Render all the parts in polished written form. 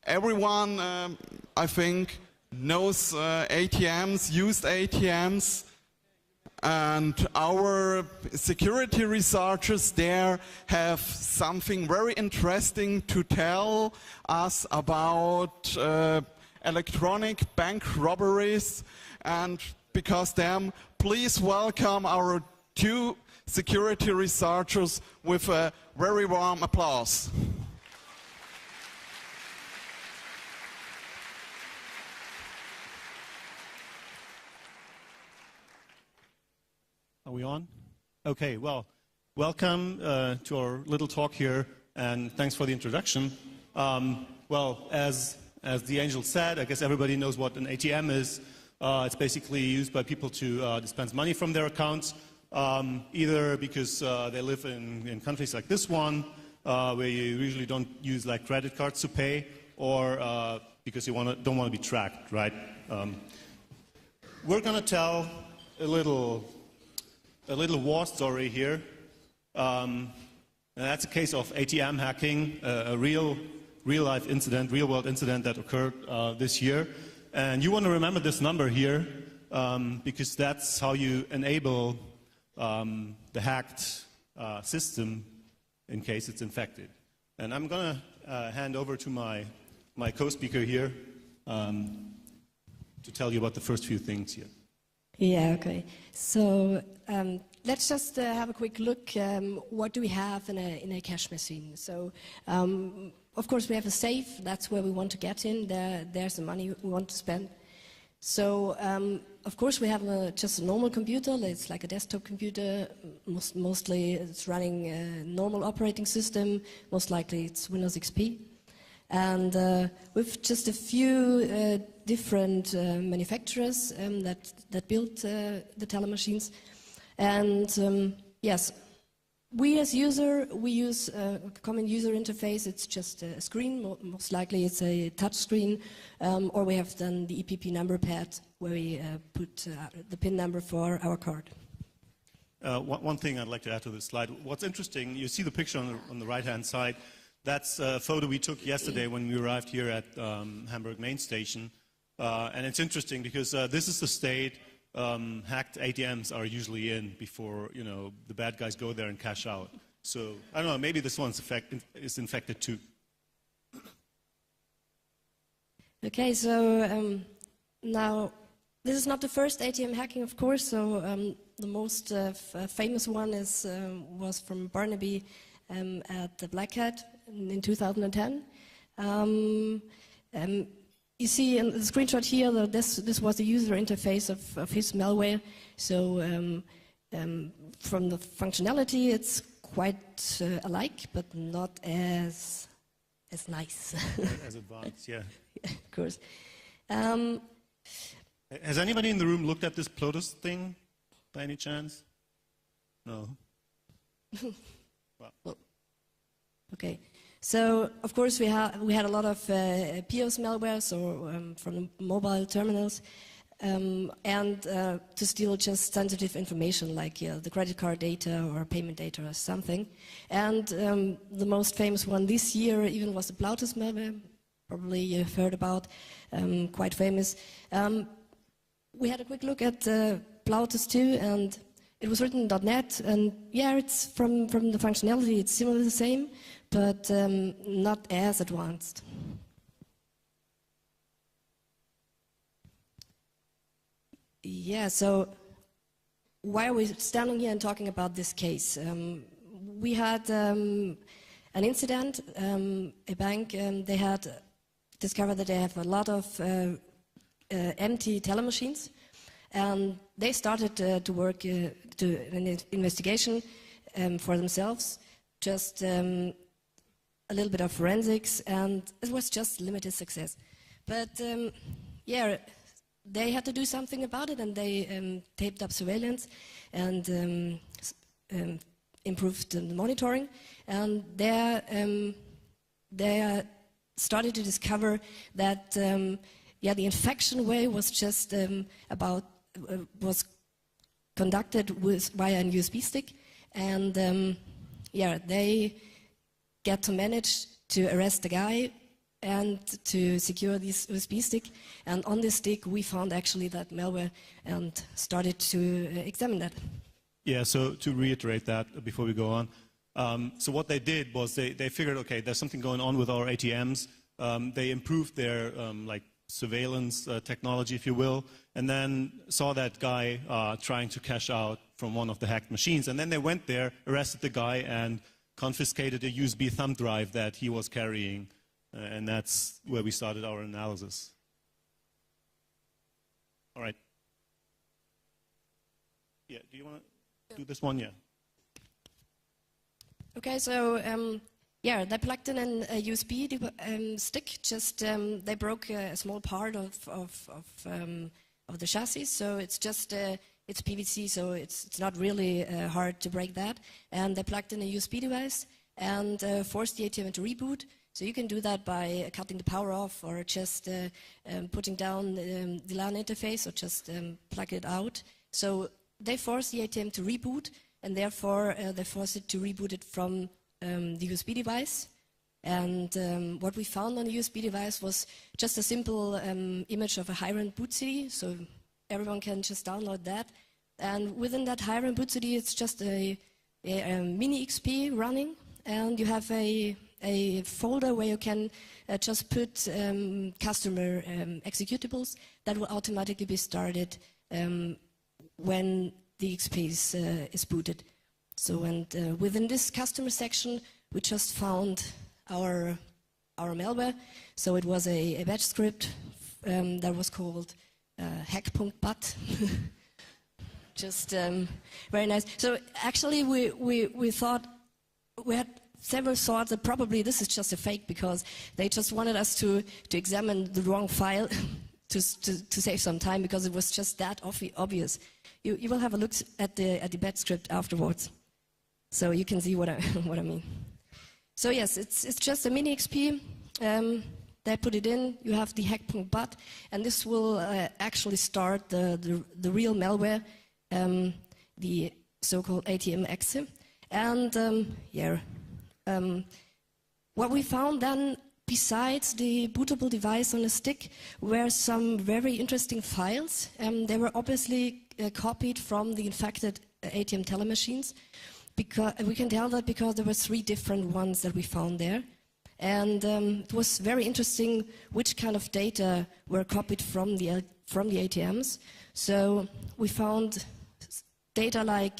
Everyone, I think, knows ATMs, used ATMs, and our security researchers there have something very interesting to tell us about electronic bank robberies. And because them, please welcome our two security researchers with a very warm applause. Are we on? Okay, well, welcome to our little talk here, and thanks for the introduction. Well, as the angel said, I guess everybody knows what an ATM is. It's basically used by people to dispense money from their accounts, either because they live in countries like this one, where you usually don't use like credit cards to pay, or because you don't want to be tracked, right? We're going to tell a little war story here. And that's a case of ATM hacking, a real-life incident, real-world incident that occurred this year. And you want to remember this number here, because that's how you enable the hacked system in case it's infected. And I'm going to hand over to my co-speaker here to tell you about the first few things here. Yeah, okay. So let's just have a quick look. What do we have in a cash machine? So, of course, we have a safe. That's where we want to get in. There's the money we want to spend. So, of course, we have just a normal computer. It's like a desktop computer. Mostly it's running a normal operating system. Most likely it's Windows XP. And with just a few different manufacturers that built the teller machines. And yes, we as user, we use a common user interface. It's just a screen. Most likely it's a touch screen. Or we have then the EPP number pad where we put the PIN number for our card. One thing I'd like to add to this slide. What's interesting, you see the picture on the right-hand side. That's a photo we took yesterday when we arrived here at Hamburg main station. And it's interesting because this is the state hacked ATMs are usually in before, you know, the bad guys go there and cash out. So, I don't know, maybe this one's is infected too. Okay, so now, this is not the first ATM hacking, of course. So the most famous one was from Barnaby at the Black Hat in 2010. You see in the screenshot here that this was the user interface of his malware. So from the functionality, it's quite alike, but not as nice. As advanced, yeah. Yeah, of course. Has anybody in the room looked at this PLOTUS thing, by any chance? No. Well, okay. So, of course, we had a lot of POS malware, so from mobile terminals, and to steal just sensitive information like the credit card data or payment data or something. And the most famous one this year even was the PLOTUS malware, probably you've heard about, quite famous. We had a quick look at PLOTUS 2, and it was written in .NET, and yeah, it's from the functionality, it's similarly the same, but not as advanced. Yeah, so why are we standing here and talking about this case? We had an incident, a bank, they had discovered that they have a lot of empty teller machines, and they started to work to an investigation for themselves, just a little bit of forensics, and it was just limited success. But yeah, they had to do something about it, and they taped up surveillance and improved the monitoring, and they started to discover that yeah, the infection way was just was conducted via a USB stick, and yeah, they get to manage to arrest the guy and to secure this USB stick. And on this stick, we found actually that malware and started to examine that. Yeah, so to reiterate that before we go on, so what they did was they figured, okay, there's something going on with our ATMs. They improved their like surveillance technology, if you will, and then saw that guy trying to cash out from one of the hacked machines. And then they went there, arrested the guy, and confiscated a USB thumb drive that he was carrying. And that's where we started our analysis. All right. Yeah, do you want to do this one? Yeah. Okay, so yeah, they plugged in a USB stick. Just they broke a small part of the chassis, so it's just it's PVC, so it's not really hard to break that. And they plugged in a USB device and forced the ATM to reboot. So you can do that by cutting the power off, or just putting down the LAN interface, or just plug it out. So they forced the ATM to reboot, and therefore they forced it to reboot it from the USB device. And what we found on the USB device was just a simple image of a high-rent boot CD, so everyone can just download that. And within that high-rent boot CD, it's just a mini XP running, and you have a folder where you can just put customer executables that will automatically be started when the XP is booted. So, and within this customer section, we just found our malware. So it was a batch script that was called hack.bat. Just very nice. So actually, we thought, we had several thoughts that probably this is just a fake, because they just wanted us to examine the wrong file to save some time, because it was just that obvious. You will have a look at the batch script afterwards, so you can see what I mean. So yes, it's just a mini XP. They put it in. You have the hack.bat, and this will actually start the real malware, the so-called ATM exe. And yeah, what we found then, besides the bootable device on a stick, were some very interesting files. They were obviously copied from the infected ATM teller machines. Because we can tell that because there were 3 different ones that we found there. And it was very interesting which kind of data were copied from the ATMs. So we found data like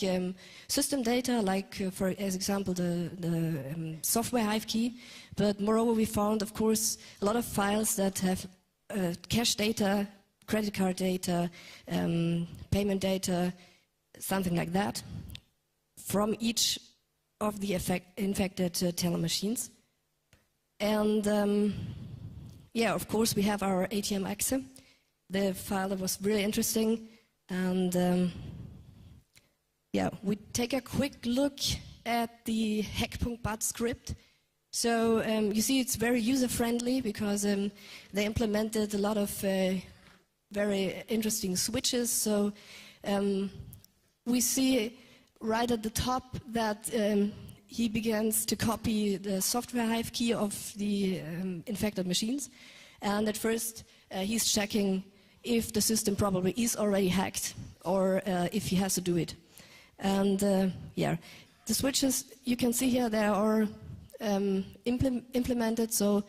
system data, like for example the software hive key. But moreover, we found, of course, a lot of files that have cache data, credit card data, payment data, something like that, from each of the infected teller machines. And yeah, of course, we have our ATM exe, the file that was really interesting. And yeah, we take a quick look at the hack.bat script. So you see it's very user-friendly, because they implemented a lot of very interesting switches. So we see right at the top that he begins to copy the software hive key of the infected machines. And at first, he's checking if the system probably is already hacked, or if he has to do it. And yeah, the switches you can see here, they are implemented. So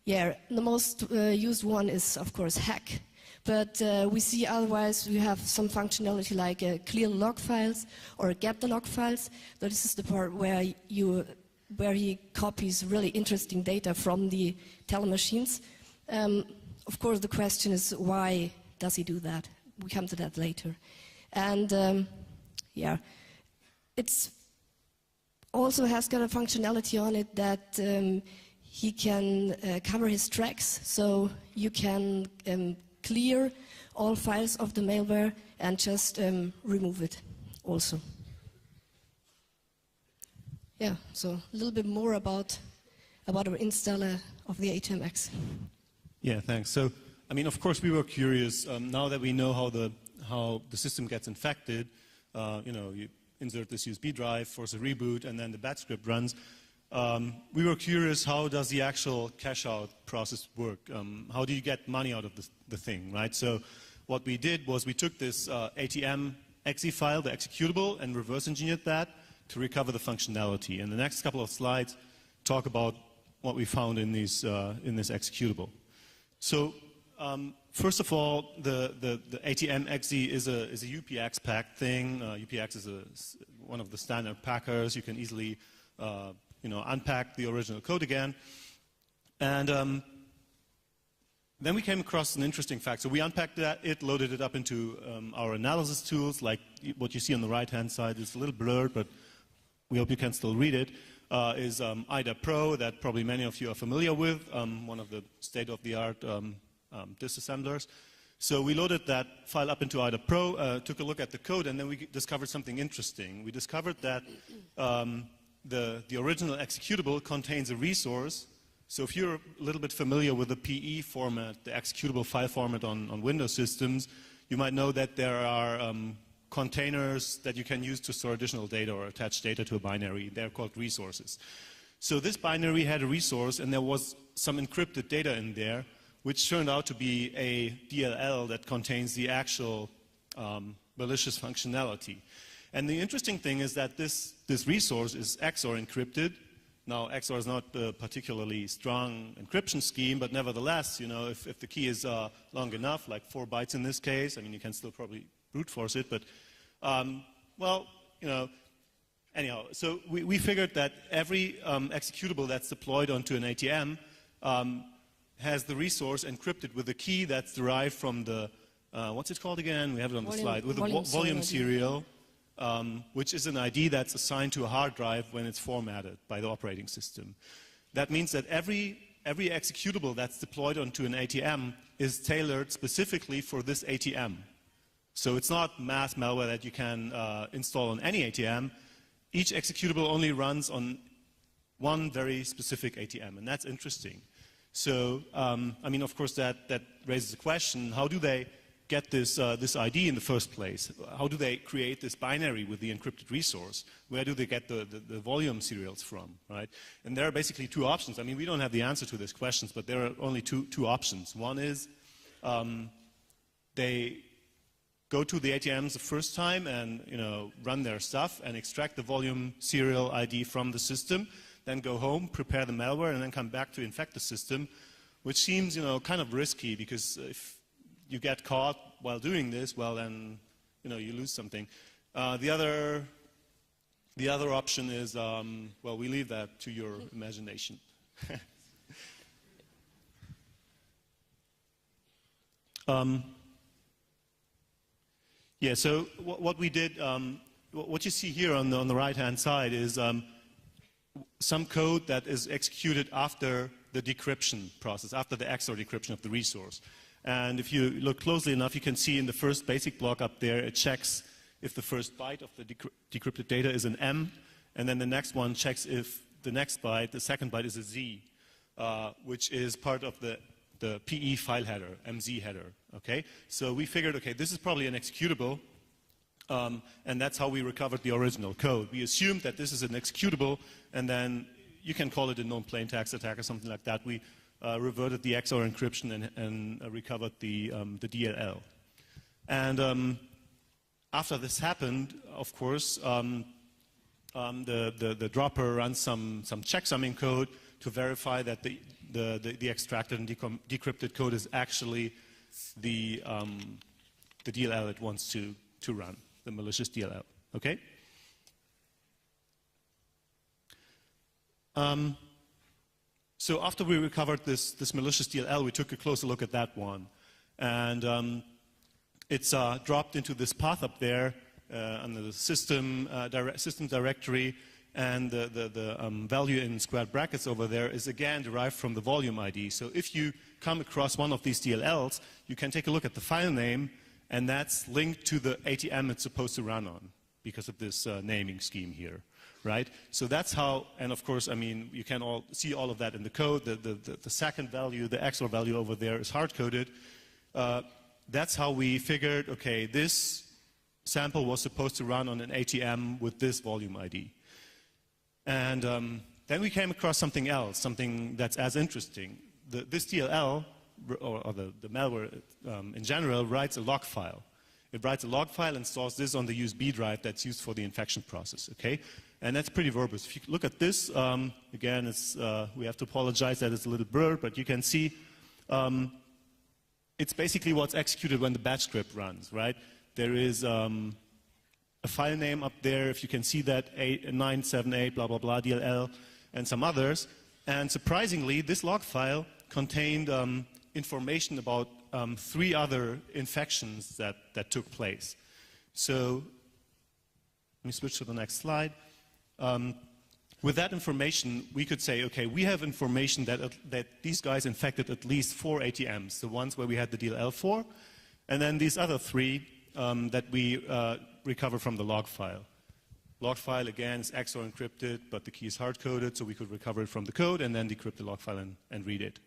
yeah, the most used one is, of course, hack. But we see otherwise we have some functionality like clear log files or get the log files. So this is the part where he copies really interesting data from the teller machines. Of course, the question is, why does he do that? We come to that later. And yeah, it's also has got a functionality on it that he can cover his tracks, so you can clear all files of the malware and just remove it also. Yeah, so a little bit more about our installer of the ATM exe. Yeah, thanks. So, I mean, of course, we were curious. Now that we know how the system gets infected, you know, you insert this USB drive, force a reboot, and then the batch script runs. we were curious, how does the actual cash-out process work? How do you get money out of the thing, right? So what we did was we took this ATM exe file, the executable, and reverse engineered that to recover the functionality. And the next couple of slides talk about what we found in this executable. So first of all, the ATM exe is a UPX packed thing. UPX is one of the standard packers. You can easily unpack the original code again. And then we came across an interesting fact. So we unpacked it, loaded it up into our analysis tools, like what you see on the right-hand side. It's a little blurred, but we hope you can still read it. Is IDA Pro, that probably many of you are familiar with, one of the state-of-the-art disassemblers. So we loaded that file up into IDA Pro, took a look at the code, and then we discovered something interesting. We discovered that the original executable contains a resource. So if you're a little bit familiar with the PE format, the executable file format on Windows systems, you might know that there are containers that you can use to store additional data or attach data to a binary. They're called resources. So this binary had a resource, and there was some encrypted data in there, which turned out to be a DLL that contains the actual malicious functionality. And the interesting thing is that this resource is XOR encrypted. Now, XOR is not a particularly strong encryption scheme, but nevertheless, if the key is long enough, like 4 bytes in this case, I mean, you can still probably brute force it, but, anyhow, so we figured that every executable that's deployed onto an ATM has the resource encrypted with a key that's derived from the, what's it called again? We have it on the slide, with a volume serial. Which is an ID that's assigned to a hard drive when it's formatted by the operating system. That means that every executable that's deployed onto an ATM is tailored specifically for this ATM. So it's not mass malware that you can install on any ATM. Each executable only runs on one very specific ATM, and that's interesting. So, I mean, of course, that raises the question, how do they get this ID in the first place? How do they create this binary with the encrypted resource? Where do they get the volume serials from, right? And there are basically 2 options. I mean, we don't have the answer to these questions, but there are only two options. One is they go to the ATMs the first time and run their stuff and extract the volume serial ID from the system, then go home, prepare the malware, and then come back to infect the system, which seems kind of risky, because if you get caught while doing this, well then, you lose something. The other option is, well, we leave that to your imagination. Yeah, so what we did, what you see here on the right-hand side is some code that is executed after the decryption process, after the XOR decryption of the resource. And if you look closely enough, you can see in the first basic block up there, it checks if the first byte of the decrypted data is an M, and then the next one checks if the next byte, the second byte, is a Z, which is part of the PE file header, MZ header, okay? So we figured, okay, this is probably an executable, and that's how we recovered the original code. We assumed that this is an executable, and then you can call it a known plain text attack or something like that. We reverted the XOR encryption and recovered the DLL. And after this happened, of course, the dropper runs some checksumming code to verify that the extracted and decrypted code is actually the DLL it wants to run, the malicious DLL. Okay? So after we recovered this malicious DLL, we took a closer look at that one. And it's dropped into this path up there under the system directory, and the value in squared brackets over there is again derived from the volume ID. So if you come across one of these DLLs, you can take a look at the file name, and that's linked to the ATM it's supposed to run on because of this naming scheme here. Right? So that's how, and of course, I mean, you can all see all of that in the code. The second value, the XOR value over there is hard-coded. That's how we figured, okay, this sample was supposed to run on an ATM with this volume ID. And Then we came across something else, something that's as interesting. This DLL, or the malware in general, writes a log file. It writes a log file and stores this on the USB drive that's used for the infection process, okay? And that's pretty verbose. If you look at this, again, we have to apologize that it's a little blurred, but you can see it's basically what's executed when the batch script runs, right? There is a file name up there, if you can see that, 978, blah, blah, blah, DLL, and some others. And surprisingly, this log file contained information about 3 other infections that took place. So, let me switch to the next slide. With that information, we could say, okay, we have information that these guys infected at least 4 ATMs, the ones where we had the DLL for, and then these other 3 that we recover from the log file. Log file, again, is XOR encrypted, but the key is hard-coded, so we could recover it from the code and then decrypt the log file and read it.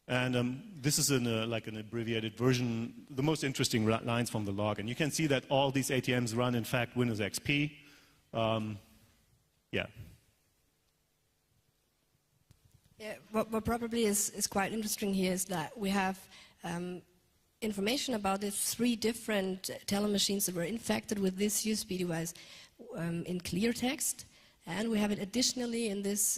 And this is like an abbreviated version, the most interesting lines from the log. And you can see that all these ATMs run, in fact, Windows XP. Yeah. Yeah, what probably is quite interesting here is that we have information about the 3 different teller machines that were infected with this USB device in clear text, and we have it additionally in this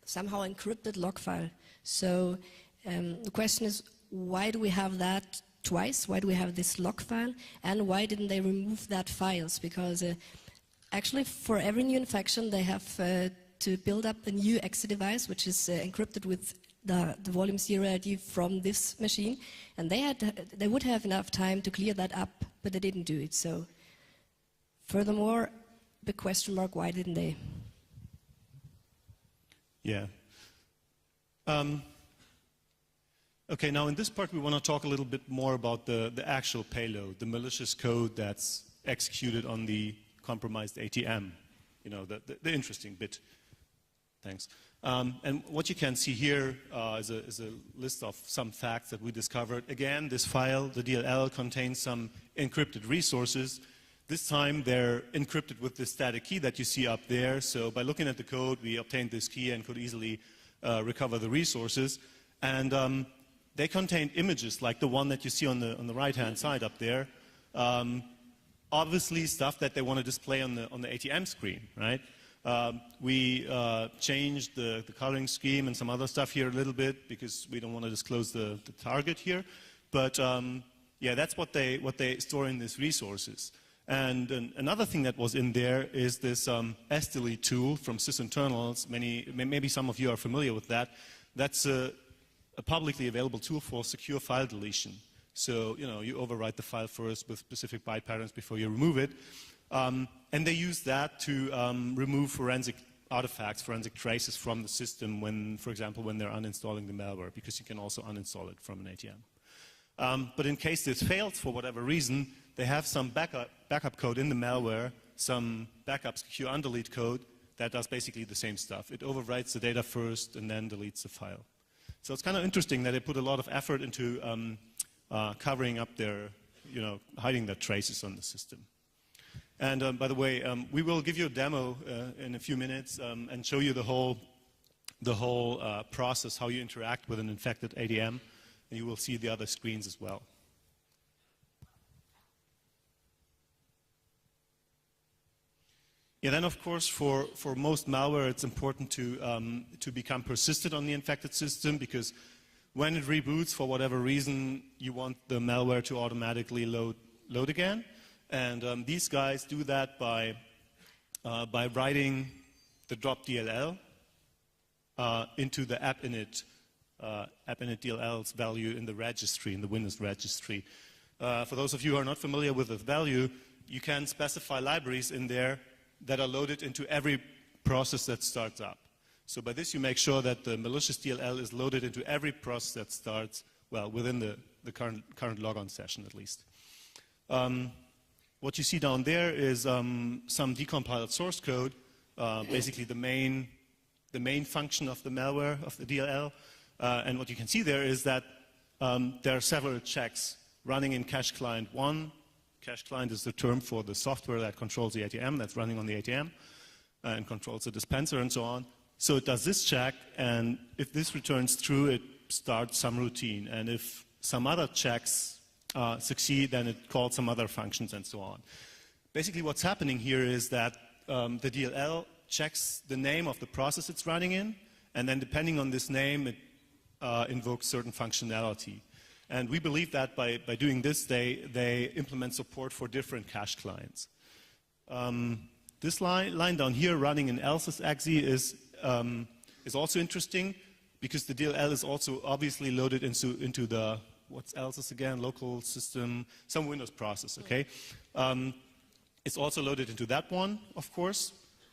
somehow encrypted log file. So the question is, why do we have that twice? Why do we have this log file? And why didn't they remove that files? Because actually for every new infection they have to build up a new exit device which is encrypted with the volume 0 ID from this machine, and they would have enough time to clear that up, but they didn't do it. So furthermore, the question mark, why didn't they? Yeah. Okay, now in this part we want to talk a little bit more about the actual payload, the malicious code that's executed on the compromised ATM, you know, the interesting bit. Thanks. And what you can see here is a list of some facts that we discovered. Again, this file, the DLL, contains some encrypted resources. This time they're encrypted with the static key that you see up there. So by looking at the code, we obtained this key and could easily recover the resources. And they contained images like the one that you see on the right-hand side up there. Obviously stuff that they want to display on the ATM screen, right? We changed the coloring scheme and some other stuff here a little bit because we don't want to disclose the target here. But yeah, that's what they store in these resources. And another thing that was in there is this sdelete tool from sysinternals. Maybe some of you are familiar with that. That's a publicly available tool for secure file deletion. So, you know, you overwrite the file first with specific byte patterns before you remove it. And they use that to remove forensic artifacts, forensic traces from the system when, for example, when they're uninstalling the malware, because you can also uninstall it from an ATM. But in case this fails for whatever reason, they have some backup code in the malware, some backup secure undelete code that does basically the same stuff. It overwrites the data first and then deletes the file. So it's kind of interesting that they put a lot of effort into covering up their, you know, hiding their traces on the system. And by the way, we will give you a demo in a few minutes and show you the whole process, how you interact with an infected ATM, and you will see the other screens as well. Yeah, then of course for most malware it's important to become persistent on the infected system, because when it reboots for whatever reason you want the malware to automatically load again. And these guys do that by writing the drop DLL into the app init DLL's value in the registry, in the Windows registry. For those of you who are not familiar with the value, you can specify libraries in there that are loaded into every process that starts up. So by this you make sure that the malicious DLL is loaded into every process that starts, well, within the current logon session at least. What you see down there is some decompiled source code, basically the main function of the malware, of the DLL. And what you can see there is that there are several checks running in cache client 1. Cache client is the term for the software that controls the ATM, that's running on the ATM, and controls the dispenser and so on. So it does this check, and if this returns true, it starts some routine. And if some other checks succeed, then it calls some other functions and so on. Basically what's happening here is that the DLL checks the name of the process it's running in, and then depending on this name, it invokes certain functionality. And we believe that by doing this, they implement support for different cache clients. This line down here, running in else's exe, is also interesting because the DLL is also obviously loaded into the, what's else's again, local system, some Windows process, okay? It's also loaded into that one, of course,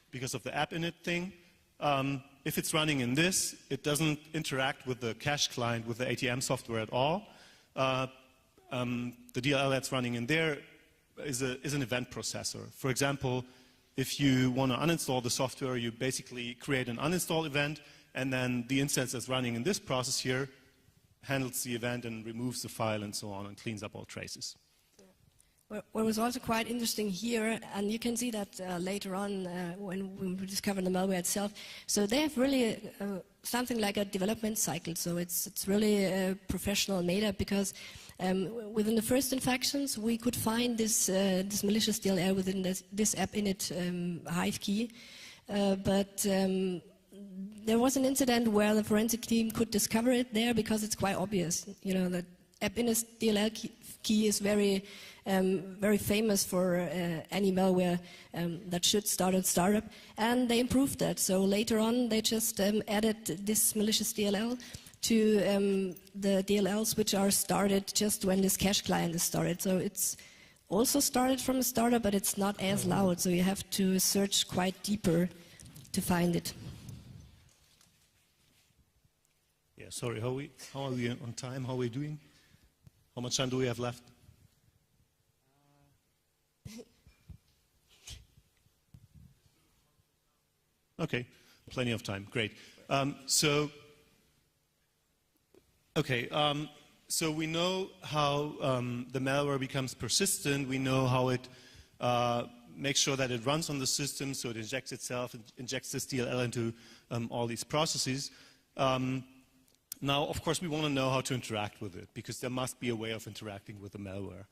because of the app init thing. If it's running in this, it doesn't interact with the cache client, with the ATM software at all. The DLL that's running in there is an event processor. For example, if you want to uninstall the software, you basically create an uninstall event, and then the instance that's running in this process here handles the event and removes the file and so on and cleans up all traces. What was also quite interesting here, and you can see that later on when we discover the malware itself, so they have really something like a development cycle, so it's really professional made up, because within the first infections we could find this malicious DLL within this app init hive key, but there was an incident where the forensic team could discover it there because it's quite obvious. You know, that app init DLL key is very famous for any malware that should start at startup, and they improved that. So later on, they just added this malicious DLL to the DLLs which are started just when this cache client is started. So it's also started from a startup, but it's not as loud. So you have to search quite deeper to find it. Yeah, sorry. How are we on time? How are we doing? How much time do we have left? Okay, plenty of time. Great. So we know how the malware becomes persistent. We know how it makes sure that it runs on the system, so it injects itself, it injects this DLL into all these processes. Now, of course, we want to know how to interact with it, because there must be a way of interacting with the malware.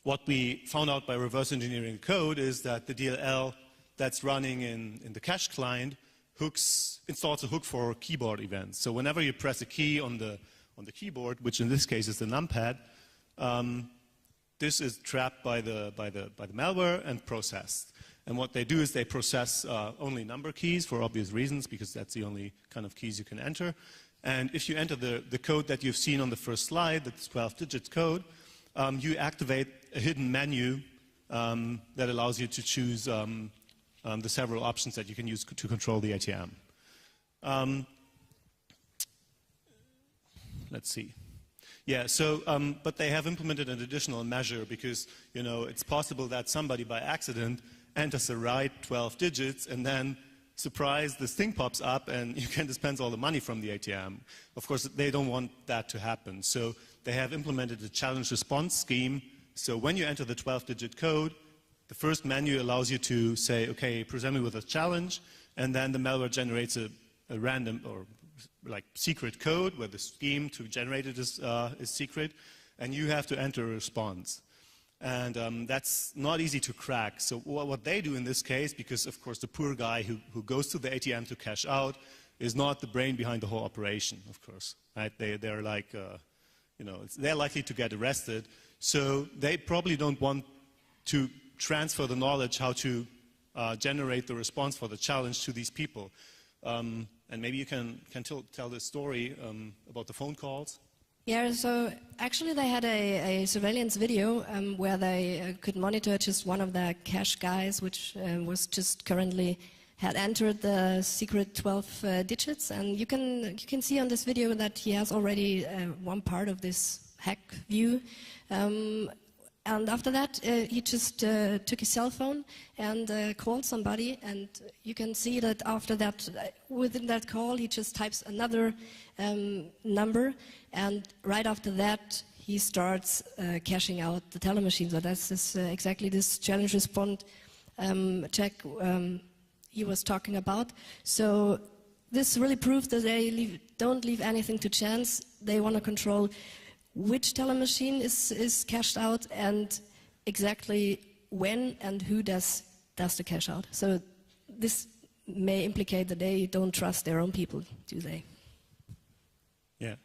What we found out by reverse engineering the code is that the DLL that's running in the cache client installs a hook for keyboard events. So whenever you press a key on the keyboard, which in this case is the numpad, this is trapped by the malware and processed. And what they do is they process only number keys for obvious reasons, because that's the only kind of keys you can enter. And if you enter the code that you've seen on the first slide, that's 12-digit code, you activate a hidden menu that allows you to choose the several options that you can use to control the ATM. Let's see. Yeah, so, but they have implemented an additional measure, because, you know, it's possible that somebody by accident enters the right 12 digits, and then, surprise, this thing pops up and you can dispense all the money from the ATM. Of course, they don't want that to happen. So they have implemented a challenge response scheme. So when you enter the 12-digit code, the first menu allows you to say, okay, present me with a challenge, and then the malware generates a random or like secret code where the scheme to generate it is secret, and you have to enter a response. And that's not easy to crack. So what they do in this case, because of course the poor guy who goes to the ATM to cash out is not the brain behind the whole operation, of course. Right? They're like, you know, they're likely to get arrested. So they probably don't want to transfer the knowledge how to generate the response for the challenge to these people. And maybe you can tell this story about the phone calls. Yeah, so actually they had a surveillance video where they could monitor just one of the cache guys, which was just currently had entered the secret 12 digits, and you can see on this video that he has already one part of this hack view. And after that, he just took his cell phone and called somebody, and you can see that after that, within that call, he just types another number, and right after that, he starts cashing out the teller machine. So that's exactly this challenge response check he was talking about. So this really proves that they don't leave anything to chance. They want to control which teller machine is cashed out and exactly when and who does the cash out. So this may implicate that they don't trust their own people, do they? Yeah.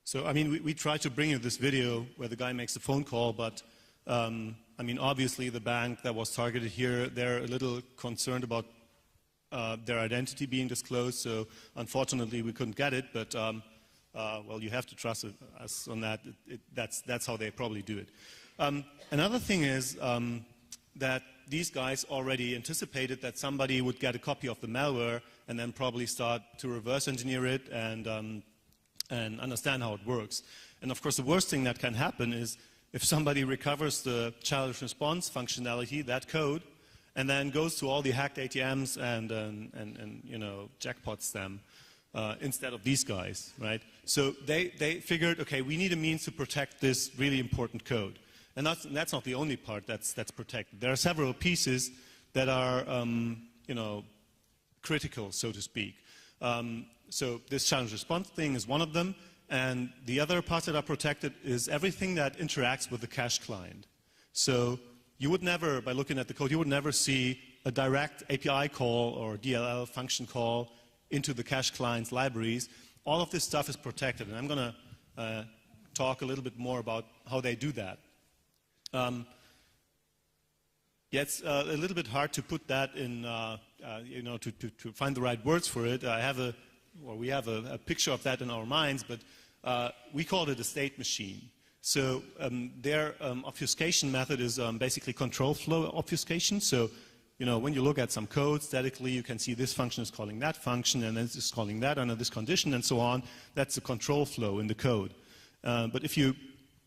So, I mean, we tried to bring you this video where the guy makes a phone call, but, I mean, obviously the bank that was targeted here, they're a little concerned about their identity being disclosed, so unfortunately we couldn't get it, but, well, you have to trust us on that. That's how they probably do it. Another thing is that these guys already anticipated that somebody would get a copy of the malware and then probably start to reverse engineer it and understand how it works. And of course, the worst thing that can happen is if somebody recovers the challenge response functionality, that code, and then goes to all the hacked ATMs and you know, jackpots them instead of these guys, right? So they figured, okay, we need a means to protect this really important code. And that's not the only part that's protected. There are several pieces that are, you know, critical, so to speak. So this challenge response thing is one of them, and the other parts that are protected is everything that interacts with the cache client. So you would never, by looking at the code, you would never see a direct API call or DLL function call into the cache client's libraries. All of this stuff is protected, and I'm going to talk a little bit more about how they do that. Yeah, it's a little bit hard to put that in, you know, to find the right words for it. We have a picture of that in our minds, but we called it a state machine. So their obfuscation method is basically control flow obfuscation. So, you know, when you look at some code statically, you can see this function is calling that function, and then it's calling that under this condition, and so on. That's the control flow in the code. But if you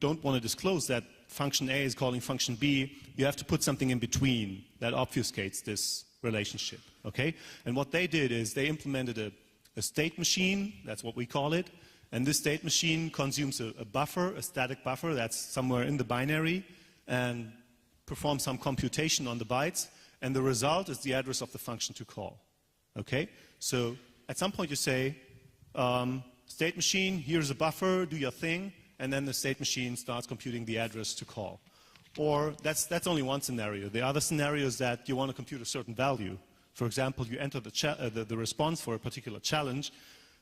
don't want to disclose that function A is calling function B, you have to put something in between that obfuscates this relationship, okay? And what they did is they implemented a state machine, that's what we call it, and this state machine consumes a buffer, a static buffer that's somewhere in the binary, and performs some computation on the bytes, and the result is the address of the function to call, okay? So at some point you say, state machine, here's a buffer, do your thing, and then the state machine starts computing the address to call. Or that's only one scenario. The other scenario is that you want to compute a certain value. For example, you enter the response for a particular challenge,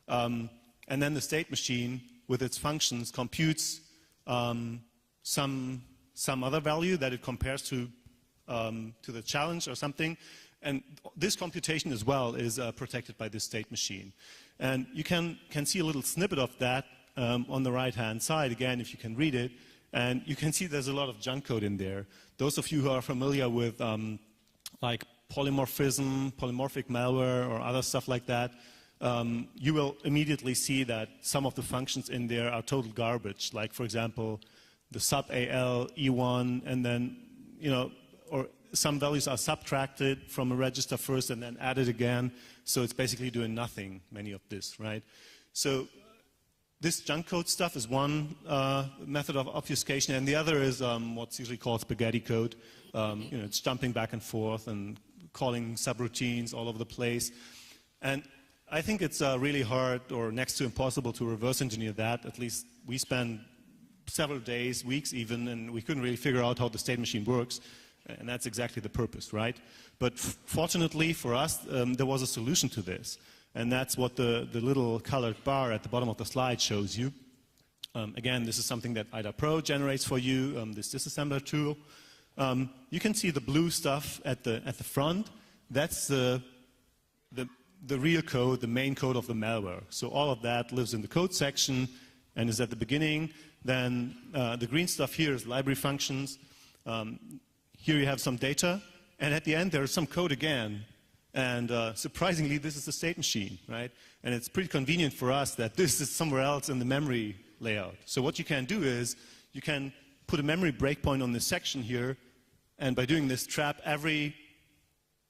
and then the state machine, with its functions, computes some other value that it compares to the challenge or something. And this computation as well is protected by this state machine. And you can see a little snippet of that on the right-hand side, again, if you can read it. And you can see there's a lot of junk code in there. Those of you who are familiar with like polymorphism, polymorphic malware, or other stuff like that, you will immediately see that some of the functions in there are total garbage. Like, for example, the sub AL, E1, and then, you know, or some values are subtracted from a register first and then added again. So it's basically doing nothing, many of this, right? So this junk code stuff is one method of obfuscation, and the other is what's usually called spaghetti code. You know, it's jumping back and forth and calling subroutines all over the place. And I think it's really hard or next to impossible to reverse engineer that. At least we spent several days, weeks even, and we couldn't really figure out how the state machine works. And that's exactly the purpose, right? But fortunately for us, there was a solution to this. And that's what the little colored bar at the bottom of the slide shows you. Again, this is something that IDA Pro generates for you, this disassembler tool. You can see the blue stuff at the front. That's the real code, the main code of the malware. So all of that lives in the code section and is at the beginning. Then the green stuff here is library functions. Here you have some data. And at the end, there's some code again. And surprisingly, this is the state machine, right? And it's pretty convenient for us that this is somewhere else in the memory layout. So what you can do is you can put a memory breakpoint on this section here, and by doing this, trap every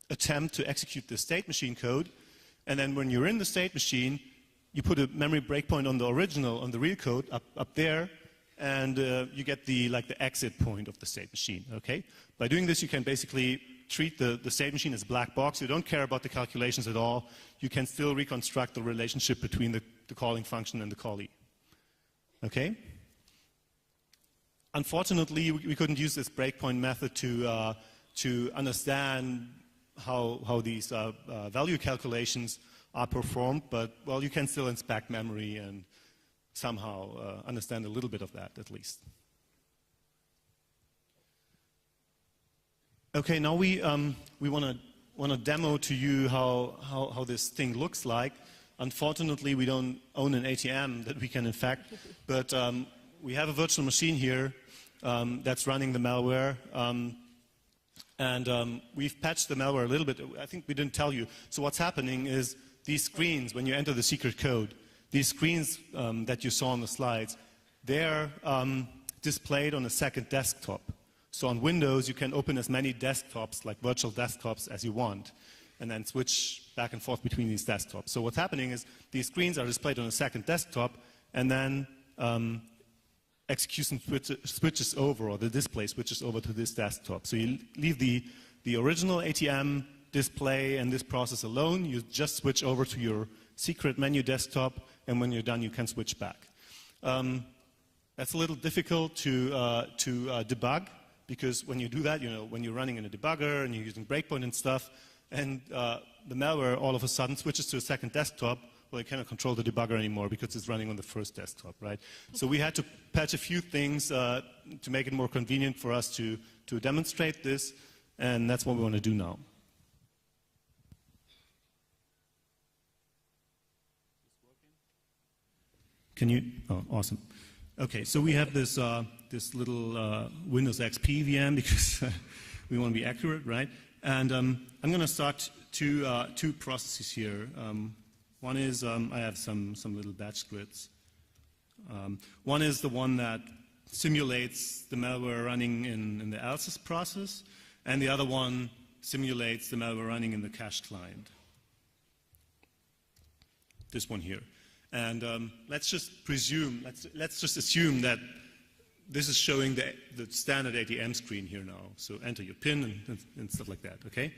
attempt to execute the state machine code. And then when you're in the state machine, you put a memory breakpoint on the original, on the real code up there, and you get the exit point of the state machine, okay? By doing this, you can basically treat the state machine as a black box. You don't care about the calculations at all. You can still reconstruct the relationship between the calling function and the callee. Okay? Unfortunately, we couldn't use this breakpoint method to understand how these value calculations are performed, but, well, you can still inspect memory and somehow understand a little bit of that, at least. Okay, now we want to demo to you how this thing looks like. Unfortunately, we don't own an ATM that we can infect, but we have a virtual machine here that's running the malware. And we've patched the malware a little bit. I think we didn't tell you. So what's happening is these screens, when you enter the secret code, these screens that you saw on the slides, they're displayed on a second desktop. So on Windows, you can open as many desktops, like virtual desktops, as you want, and then switch back and forth between these desktops. So what's happening is these screens are displayed on a second desktop, and then execution switches over, or the display switches over to this desktop. So you leave the original ATM display and this process alone. You just switch over to your secret menu desktop, and when you're done, you can switch back. That's a little difficult to debug, because when you do that, when you're running in a debugger and you're using breakpoint and stuff, and the malware all of a sudden switches to a second desktop, well, you cannot control the debugger anymore because it's running on the first desktop, right? So we had to patch a few things to make it more convenient for us to demonstrate this, and that's what we want to do now. Can you? Oh, awesome. Okay, so we have this this little Windows XP VM because we want to be accurate, right? And I'm going to start two processes here. One is I have some little batch scripts. One is the one that simulates the malware running in the else's process, and the other one simulates the malware running in the cache client. This one here. And let's just assume that this is showing the standard ATM screen here now. So enter your PIN and stuff like that, okay?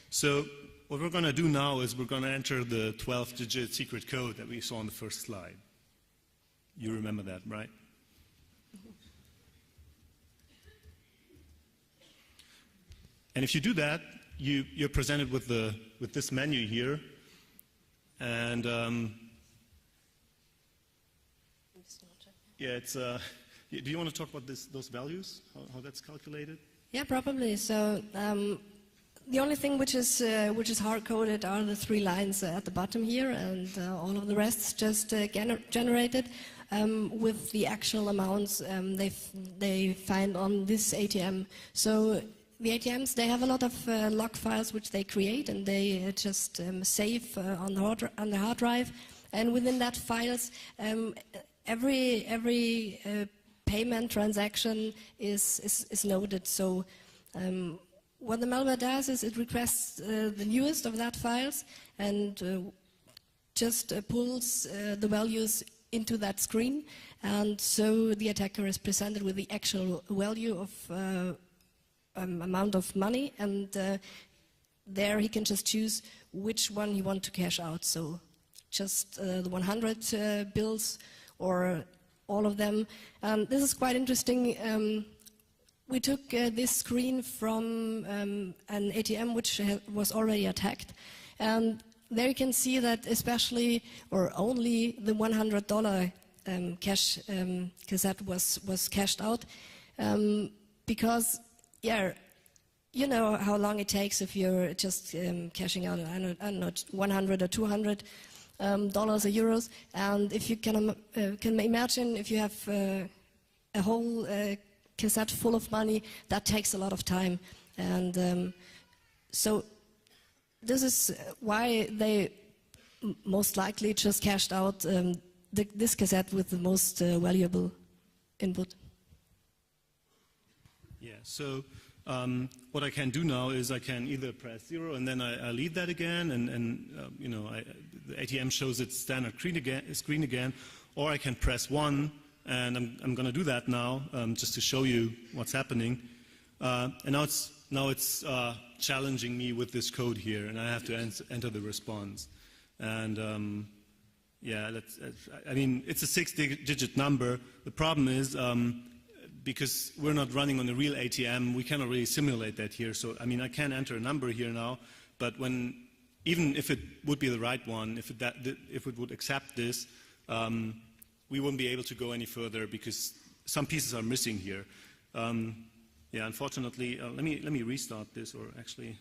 So what we're going to do now is we're going to enter the 12-digit secret code that we saw on the first slide. You remember that, right? And if you do that, you're presented with this menu here, and yeah, it's. Do you want to talk about those values? How that's calculated? Yeah, probably. So the only thing which is hard coded are the 3 lines at the bottom here, and all of the rest is just generated with the actual amounts they find on this ATM. So the ATMs, they have a lot of log files which they create, and they just save on the hard drive, and within that files. Every payment transaction is noted. So what the malware does is it requests the newest of that files and just pulls the values into that screen. And so the attacker is presented with the actual value of amount of money, and there he can just choose which one he wants to cash out. So just the 100 bills, or all of them. This is quite interesting. We took this screen from an ATM which was already attacked, and there you can see that especially or only the $100 cash cassette was cashed out, because, yeah, you know how long it takes if you're just cashing out, I don't know, 100 or 200 dollars or euros, and if you can imagine if you have a whole cassette full of money, that takes a lot of time, and so this is why they most likely just cashed out this cassette with the most valuable input. Yeah, so what I can do now is I can either press 0 and then I leave that again, and the ATM shows its standard screen again, or I can press 1, and I'm going to do that now just to show you what's happening. And now it's challenging me with this code here, and I have to enter the response. And yeah, I mean, it's a 6-digit number. The problem is, because we're not running on a real ATM, we cannot really simulate that here. So, I mean, I can enter a number here now, but even if it would be the right one, if it would accept this, we wouldn't be able to go any further because some pieces are missing here. Yeah, unfortunately, let me restart this, or actually,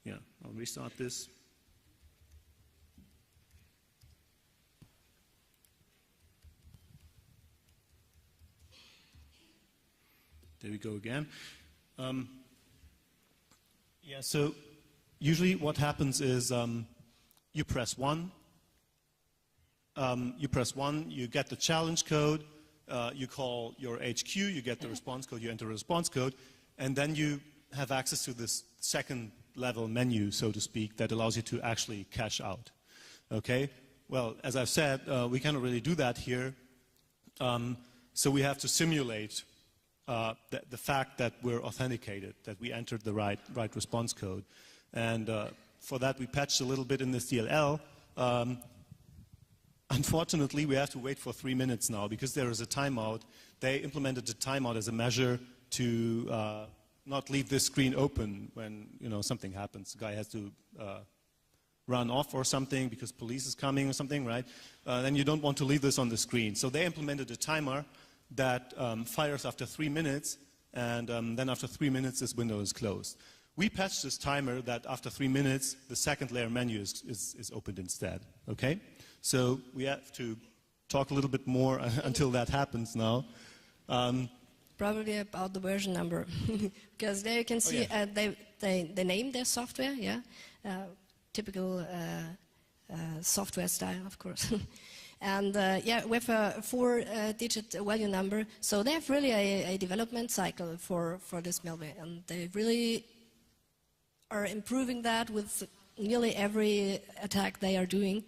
yeah, I'll restart this. There we go again. Yeah, so usually what happens is you press 1. You get the challenge code, you call your HQ, you get the response code, you enter a response code, and then you have access to this second level menu, so to speak, that allows you to actually cash out. Okay? Well, as I've said, we cannot really do that here, so we have to simulate the fact that we're authenticated, that we entered the right response code. And for that, we patched a little bit in this DLL. Unfortunately, we have to wait for 3 minutes now because there is a timeout. They implemented the timeout as a measure to not leave this screen open when something happens. The guy has to run off or something because police is coming or something, right? Then you don't want to leave this on the screen. So they implemented a timer that fires after 3 minutes, and then after 3 minutes, this window is closed. We patched this timer that after 3 minutes, the second layer menu is opened instead, okay? So we have to talk a little bit more until that happens now. Probably about the version number, because there you can see they name their software, yeah? Typical software style, of course. And yeah, we have a 4-digit value number. So they have really a development cycle for this malware. And they really are improving that with nearly every attack they are doing.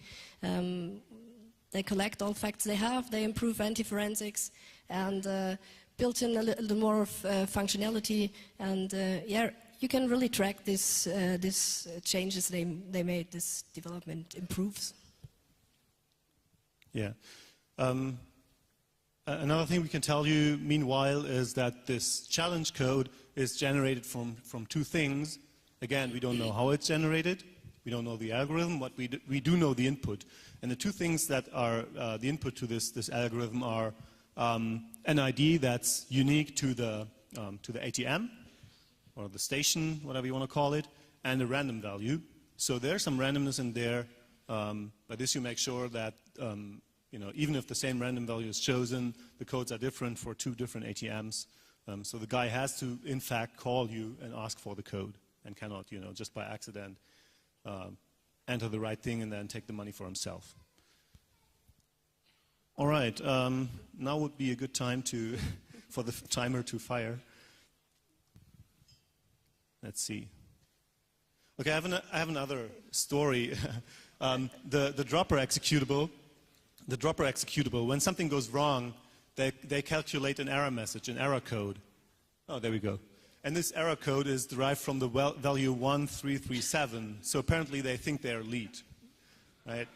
They collect all facts they have, they improve anti-forensics, and built in a little more functionality. And yeah, you can really track this changes they made, this development improves. Yeah. Another thing we can tell you, meanwhile, is that this challenge code is generated from 2 things. Again, we don't know how it's generated. We don't know the algorithm, but we do know the input. And the 2 things that are the input to this algorithm are an ID that's unique to the ATM, or the station, whatever you want to call it, and a random value. So there's some randomness in there. By this, you make sure that even if the same random value is chosen, the codes are different for 2 different ATMs. So the guy has to, in fact, call you and ask for the code, and cannot, just by accident, enter the right thing and then take the money for himself. All right, now would be a good time for the timer to fire. Let's see. Okay, I have another story. The dropper executable, when something goes wrong, they calculate an error message, an error code. Oh, there we go. And this error code is derived from the value 1337. So apparently they think they're elite, right?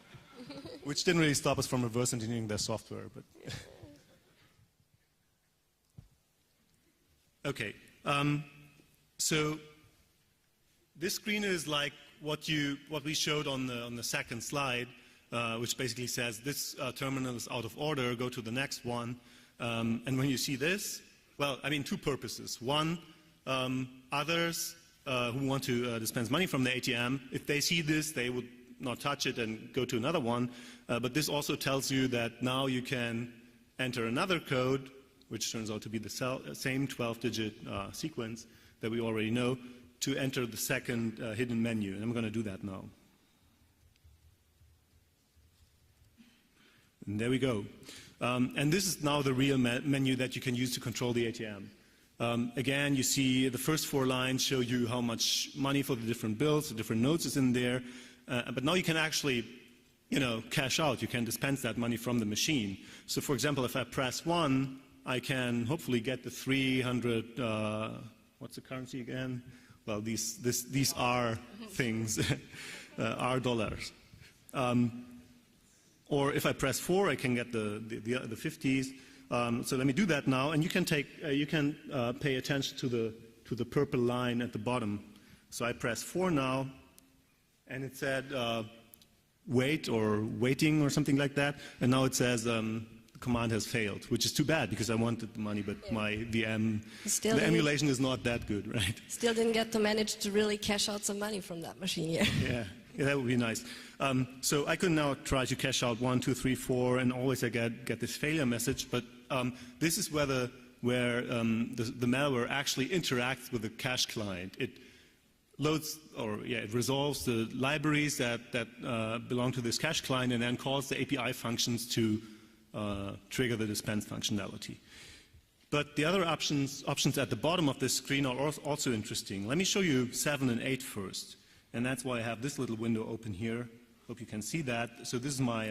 Which didn't really stop us from reverse engineering their software. But okay, so this screen is like what we showed on the second slide, which basically says this terminal is out of order, go to the next one. And when you see this, well, I mean, 2 purposes. One, others who want to dispense money from the ATM, if they see this, they would not touch it and go to another one. But this also tells you that now you can enter another code, which turns out to be the same 12-digit sequence that we already know, to enter the second hidden menu. And I'm going to do that now. And there we go. And this is now the real menu that you can use to control the ATM. Again, you see the first 4 lines show you how much money for the different bills, the different notes is in there. But now you can actually, cash out. You can dispense that money from the machine. So, for example, if I press 1, I can hopefully get the 300 what's the currency again? Well, these are things, are dollars. Or if I press 4, I can get the 50s. So let me do that now, and you can pay attention to the purple line at the bottom. So I press 4 now, and it said wait or waiting or something like that, and now it says the command has failed, which is too bad because I wanted the money, but the emulation is not that good, right? Still didn't get to manage to really cash out some money from that machine here. Yeah, that would be nice. So I can now try to cash out 1, 2, 3, 4, and always I get this failure message. But this is where the malware actually interacts with the cache client. It loads, or it resolves the libraries that belong to this cache client, and then calls the API functions to trigger the dispense functionality. But the other options at the bottom of this screen are also interesting. Let me show you 7 and 8 first. And that's why I have this little window open here. Hope you can see that. So this is my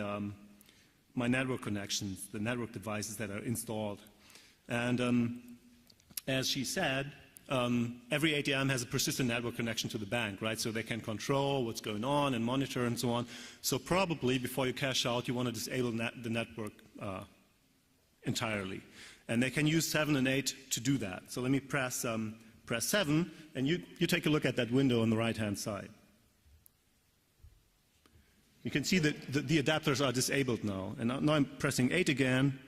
network connections, the network devices that are installed. And as she said, every ATM has a persistent network connection to the bank, right? So they can control what's going on and monitor and so on. So probably before you cash out, you want to disable the network entirely. And they can use 7 and 8 to do that. So let me press 7, and you take a look at that window on the right-hand side. You can see that the adapters are disabled now. And now I'm pressing 8 again.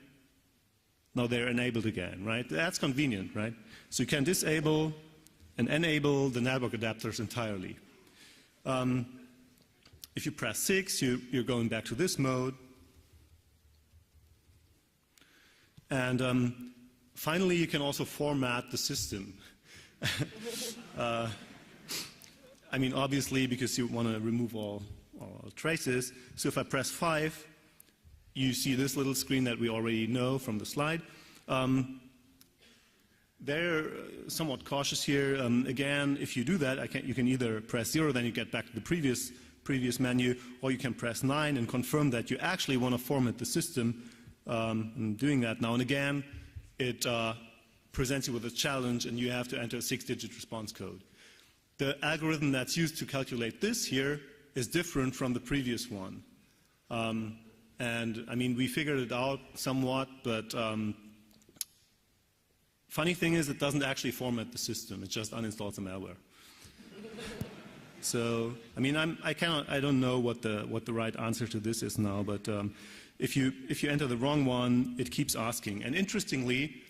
Now they're enabled again, right? That's convenient, right? So you can disable and enable the network adapters entirely. If you press 6, you're going back to this mode. And finally, you can also format the system. I mean, obviously, because you want to remove all traces. So if I press 5, you see this little screen that we already know from the slide. They're somewhat cautious here. Again, if you do that, you can either press 0, then you get back to the previous menu, or you can press 9 and confirm that you actually want to format the system. I'm doing that now, and again, it presents you with a challenge, and you have to enter a 6-digit response code. The algorithm that's used to calculate this here is different from the previous one. And I mean, we figured it out somewhat, but funny thing is it doesn't actually format the system. It just uninstalls the malware. So, I mean, I don't know what the right answer to this is now, but if you enter the wrong one, it keeps asking. And interestingly,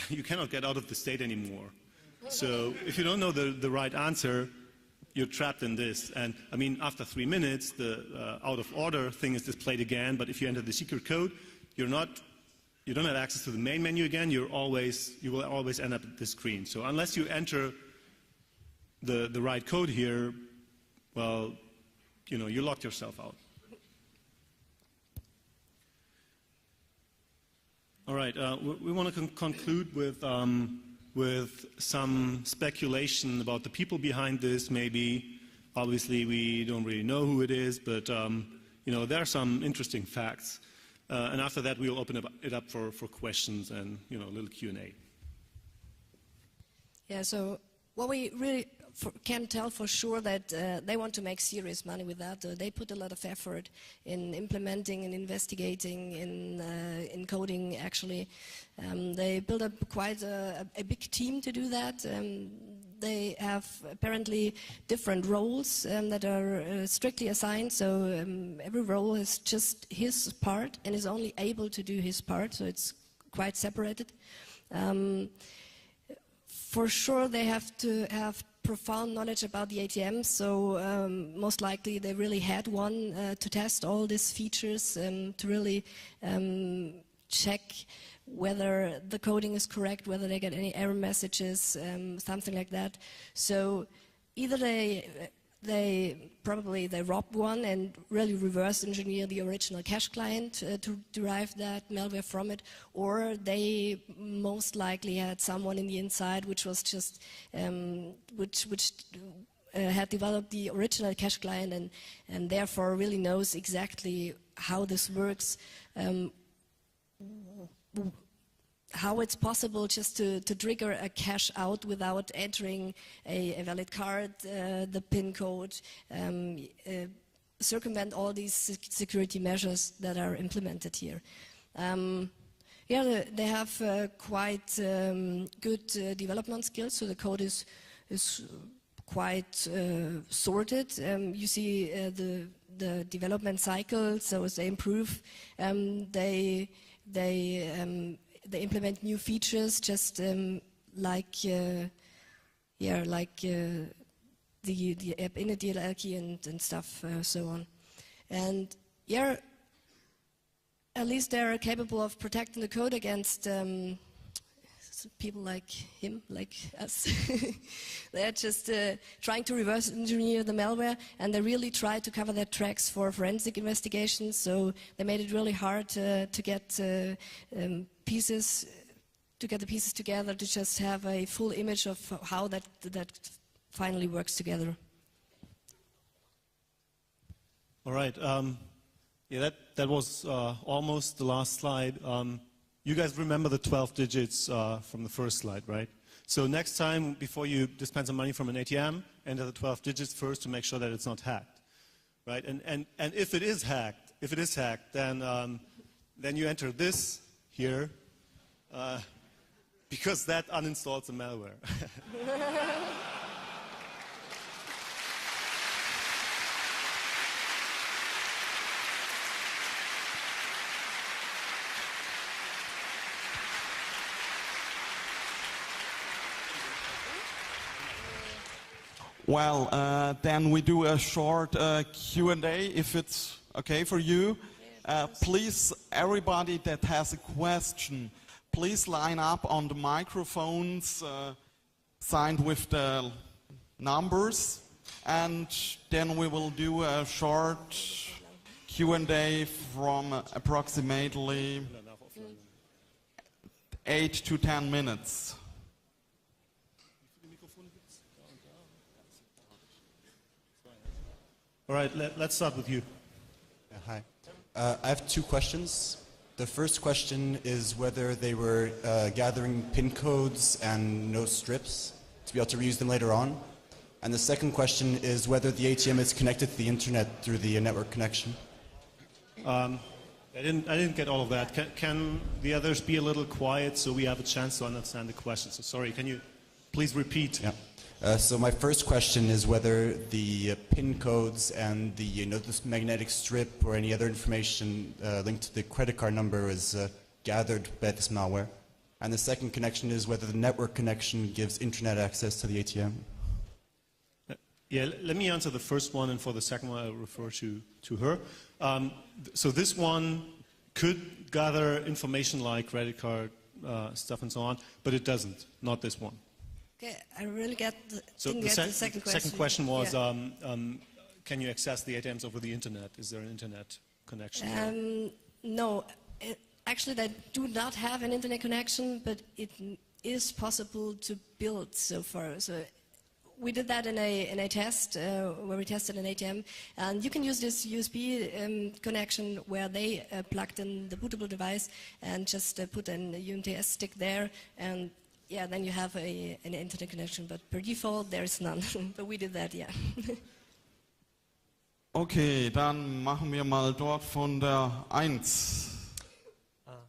you cannot get out of the state anymore. So if you don't know the right answer, you're trapped in this. And I mean, after 3 minutes, the out of order thing is displayed again. But if you enter the secret code, you don't have access to the main menu again. You will always end up at this screen. So unless you enter the right code here, well, you locked yourself out. All right, we want to conclude with some speculation about the people behind this, maybe. Obviously, we don't really know who it is, but there are some interesting facts. And after that, we'll open it up for questions and a little Q&A. Yeah, so what we really can tell for sure that they want to make serious money with that. They put a lot of effort in implementing and investigating, in coding, actually. They built up quite a big team to do that. They have apparently different roles that are strictly assigned, so every role is just his part and is only able to do his part, so it's quite separated. For sure, they have to have profound knowledge about the ATMs, so most likely they really had one to test all these features, to really check whether the coding is correct, whether they get any error messages, something like that. So either they robbed one and really reverse engineer the original cache client to derive that malware from it, or they most likely had someone in the inside which was just had developed the original cache client and therefore really knows exactly how this works. how it's possible just to trigger a cash out without entering a valid card, the PIN code, circumvent all these security measures that are implemented here. Yeah, they have quite good development skills, so the code is quite sorted. You see the development cycle, so as they improve, they implement new features, just like the app in a DLL key and stuff, so on. And yeah, at least they're capable of protecting the code against people like him, like us. They're just trying to reverse engineer the malware, and they really try to cover their tracks for forensic investigations. So they made it really hard to get the pieces together to just have a full image of how that finally works together. All right. Yeah, that was almost the last slide. You guys remember the 12 digits from the first slide, right? So next time, before you dispense some money from an ATM, enter the 12 digits first to make sure that it's not hacked, right? And if it is hacked, then you enter this here, because that uninstalls the malware. Well, then we do a short Q&A, if it's okay for you. Please, everybody that has a question, please line up on the microphones signed with the numbers, and then we will do a short Q&A from approximately 8 to 10 minutes. All right, let's start with you. Hi. I have two questions. The first question is whether they were gathering PIN codes and no strips to be able to reuse them later on. And the second question is whether the ATM is connected to the internet through the network connection. I didn't get all of that. Can the others be a little quiet so we have a chance to understand the question? So sorry, can you please repeat? Yeah. So my first question is whether the PIN codes and the this magnetic strip or any other information linked to the credit card number is gathered by this malware. And the second connection is whether the network connection gives internet access to the ATM. Yeah, let me answer the first one, and for the second one I'll refer to her. So this one could gather information like credit card stuff and so on, but it doesn't, not this one. Okay, I really didn't get the second question. Second question was, can you access the ATMs over the internet? Is there an internet connection? No, actually they do not have an internet connection, but it is possible to build so far. So we did that in a test where we tested an ATM, and you can use this USB connection where they plugged in the bootable device and just put an UMTS stick there, and yeah, then you have an internet connection, but per default there is none. But we did that, yeah. Okay, dann machen wir mal dort von der 1.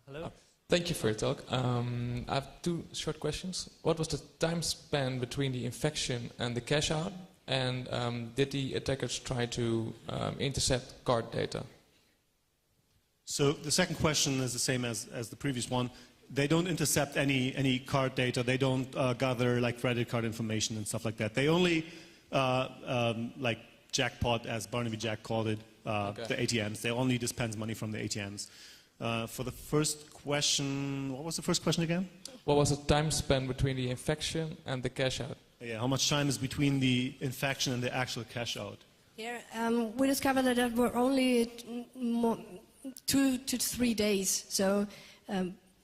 Hello. Thank you for your talk. I have two short questions. What was the time span between the infection and the cash out? And did the attackers try to intercept card data? So the second question is the same as the previous one. They don't intercept any card data. They don't gather like credit card information and stuff like that. They only like jackpot, as Barnaby Jack called it, the ATMs. They only dispense money from the ATMs. For the first question, what was the first question again? What was the time span between the infection and the cash out? Yeah, how much time is between the infection and the actual cash out? Here, we discovered that there were only 2 to 3 days. So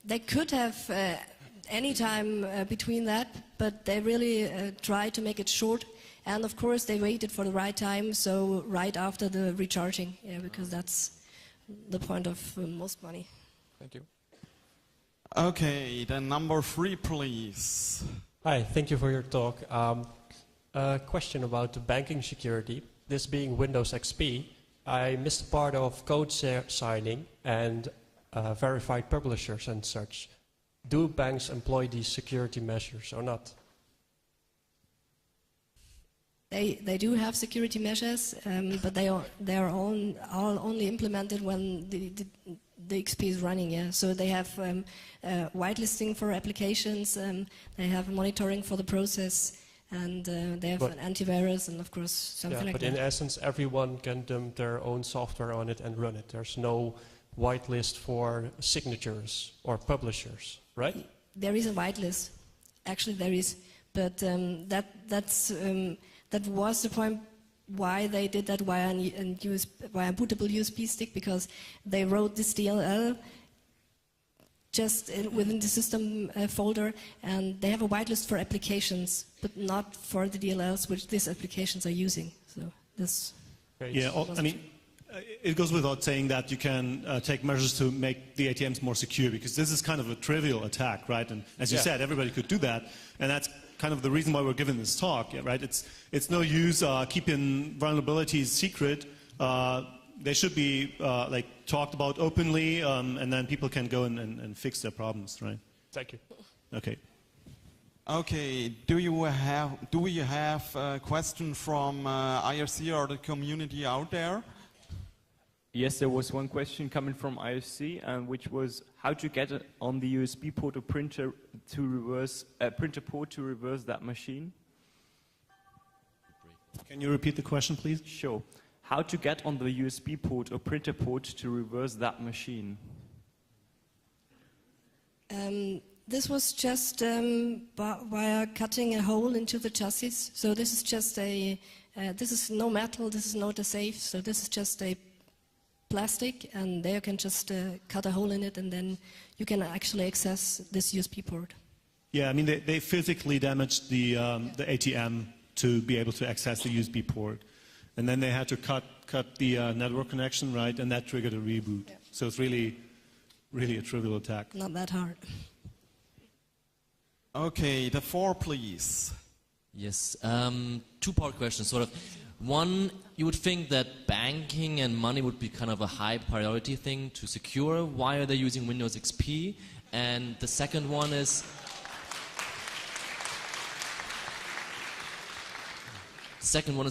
they could have any time between that, but they really tried to make it short. And of course, they waited for the right time, so right after the recharging, yeah, because that's the point of most money. Thank you. Okay, then number 3, please. Hi, thank you for your talk. A question about the banking security. This being Windows XP, I missed part of code signing and verified publishers and such. Do banks employ these security measures or not? They do have security measures, but they are all only implemented when the XP is running. Yeah, so they have whitelisting for applications, they have monitoring for the process, and they have an antivirus, and of course something like that. But in essence, everyone can dump their own software on it and run it. There's no whitelist for signatures or publishers, right? There is a whitelist. Actually, there is, but that was the point why they did that via a bootable USB stick, because they wrote this DLL just within the system folder, and they have a whitelist for applications, but not for the DLLs which these applications are using. So this. Yeah, I mean, it goes without saying that you can take measures to make the ATMs more secure, because this is kind of a trivial attack, right? And as you said, everybody could do that, and that's kind of the reason why we're giving this talk, right? It's no use keeping vulnerabilities secret. They should be talked about openly, and then people can go and fix their problems, right? Thank you. Okay. Okay. Do you have a question from IRC or the community out there? Yes, there was one question coming from IRC, which was how to get on the USB port or printer to reverse printer port to reverse that machine. Can you repeat the question, please? Sure. How to get on the USB port or printer port to reverse that machine? This was just via cutting a hole into the chassis. So this is just this is no metal, this is not a safe, so this is just a plastic, and there you can just cut a hole in it, and then you can actually access this USB port. Yeah, I mean, they physically damaged the ATM to be able to access the USB port. And then they had to cut the network connection, right, and that triggered a reboot. Yeah. So it's really a trivial attack. Not that hard. Okay, the 4, please. Yes, two-part question, sort of. One, you would think that banking and money would be kind of a high priority thing to secure. Why are they using Windows XP? And the second one is,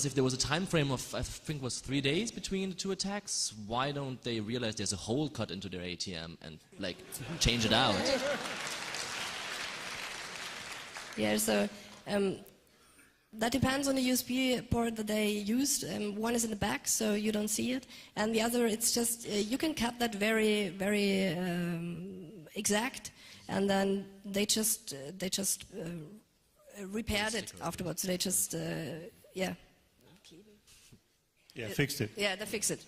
if there was a time frame of, I think it was 3 days between the two attacks, why don't they realize there's a hole cut into their ATM and like change it out? Yeah, so that depends on the USB port that they used. One is in the back, so you don't see it, and the other, it's just you can cut that very, very exact, and then they just repaired it afterwards. They just fixed it. Yeah, they fixed it.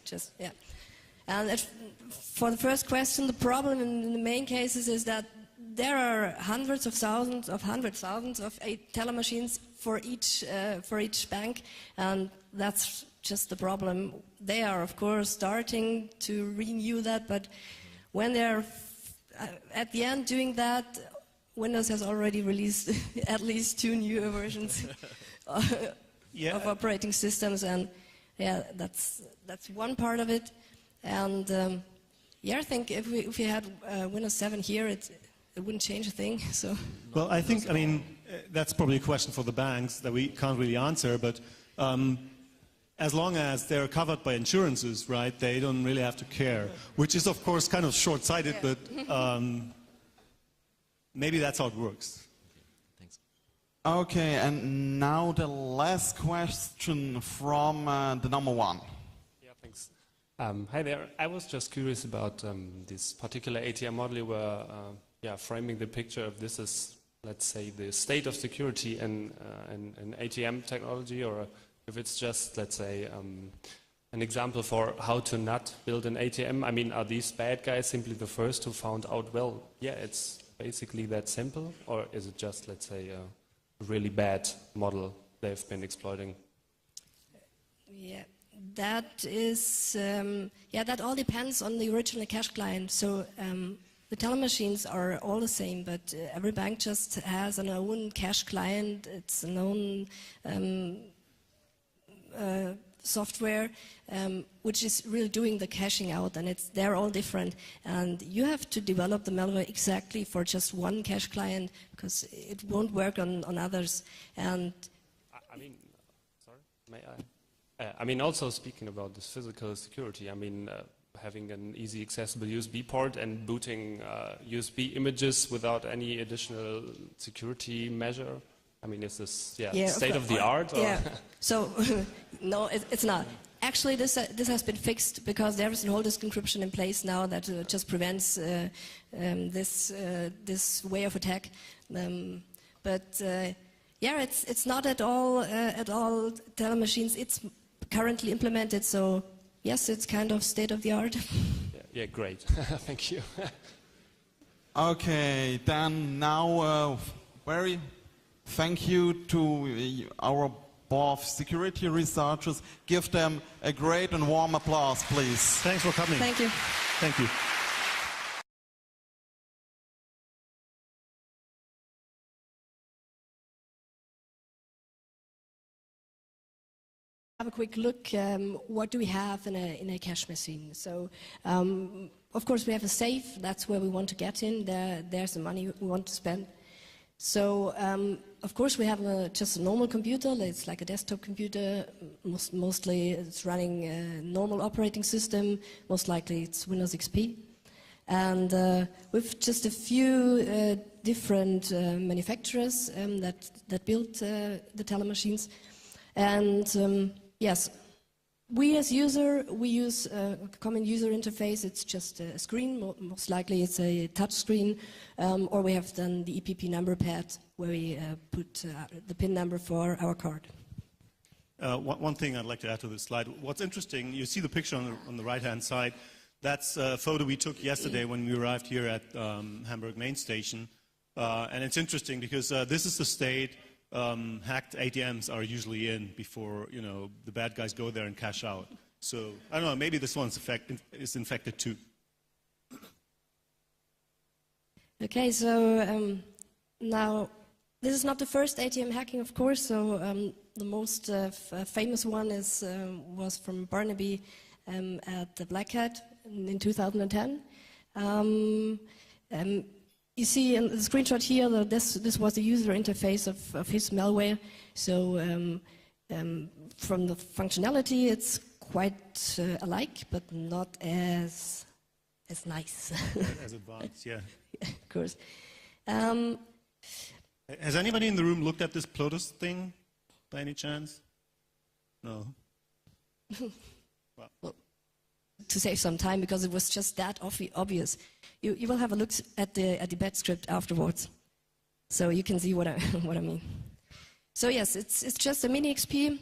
And for the first question, the problem in the main cases is that there are hundreds of thousands of teller machines for each bank, and that's just the problem. They are, of course, starting to renew that, but when they're at the end doing that, Windows has already released at least 2 newer versions of operating systems, and that's one part of it. And I think if we had Windows 7 here, it wouldn't change a thing. So. Well, I think, that's probably a question for the banks that we can't really answer, but as long as they're covered by insurances, right, they don't really have to care, which is, of course, kind of short-sighted, but maybe that's how it works. Thanks. Okay, and now the last question from the number 1. Yeah, thanks. Hi there. I was just curious about this particular ATM model you were framing the picture of this as, let's say, the state of security in ATM technology, or if it's just, let's say, an example for how to not build an ATM. I mean, are these bad guys simply the first who found out, well, yeah, it's basically that simple, or is it just, let's say, a really bad model they've been exploiting? Yeah, that is, that all depends on the original cache client. So the teller machines are all the same, but every bank just has an own cash client, its own software, which is really doing the caching out, and they're all different. And you have to develop the malware exactly for just one cache client, because it won't work on others. And I mean, sorry, may I? I mean, also speaking about this physical security, I mean, having an easy accessible USB port and booting USB images without any additional security measure. I mean, is this state of the art? Or? Yeah. So no, it's not. Actually, this has been fixed because there is an whole disk encryption in place now that just prevents this way of attack. It's not at all teller machines. It's currently implemented, so yes, it's kind of state of the art. Yeah, great. Thank you. Okay, then now thank you to our both security researchers. Give them a great and warm applause, please. Thanks for coming. Thank you. Thank you. Have a quick look. What do we have in a cash machine? So, of course, we have a safe. That's where we want to get in. There's the money we want to spend. So, of course, we have just a normal computer. It's like a desktop computer. Mostly, it's running a normal operating system. Most likely, it's Windows XP. And with just a few different manufacturers that built the teller machines. And yes, we as user, we use a common user interface. It's just a screen. Most likely it's a touch screen. Or we have then the EPP number pad where we put the PIN number for our card. One thing I'd like to add to this slide. What's interesting, you see the picture on the right-hand side. That's a photo we took yesterday when we arrived here at Hamburg main station. And it's interesting because this is the state hacked ATMs are usually in before, the bad guys go there and cash out. So, I don't know, maybe this one's is infected too. Okay, so now, this is not the first ATM hacking, of course. So the most famous one was from Barnaby at the Black Hat in 2010. You see in the screenshot here that this was the user interface of his malware. So from the functionality, it's quite alike, but not as nice. As advanced, yeah. Yeah, of course. Has anybody in the room looked at this Plotus thing, by any chance? No. Well, to save some time, because it was just that obvious. You will have a look at the bad script afterwards, so you can see what I mean. So yes, it's just a mini XP.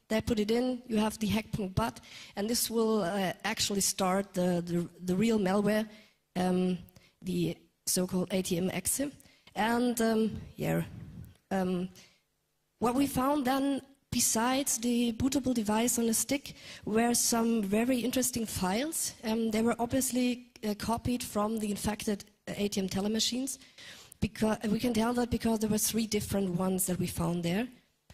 They put it in. You have the hack.bat, and this will actually start the real malware, the so-called ATM exe. And what we found then, besides the bootable device on a stick, were some very interesting files. They were obviously copied from the infected ATM teller machines. Because we can tell that because there were 3 different ones that we found there.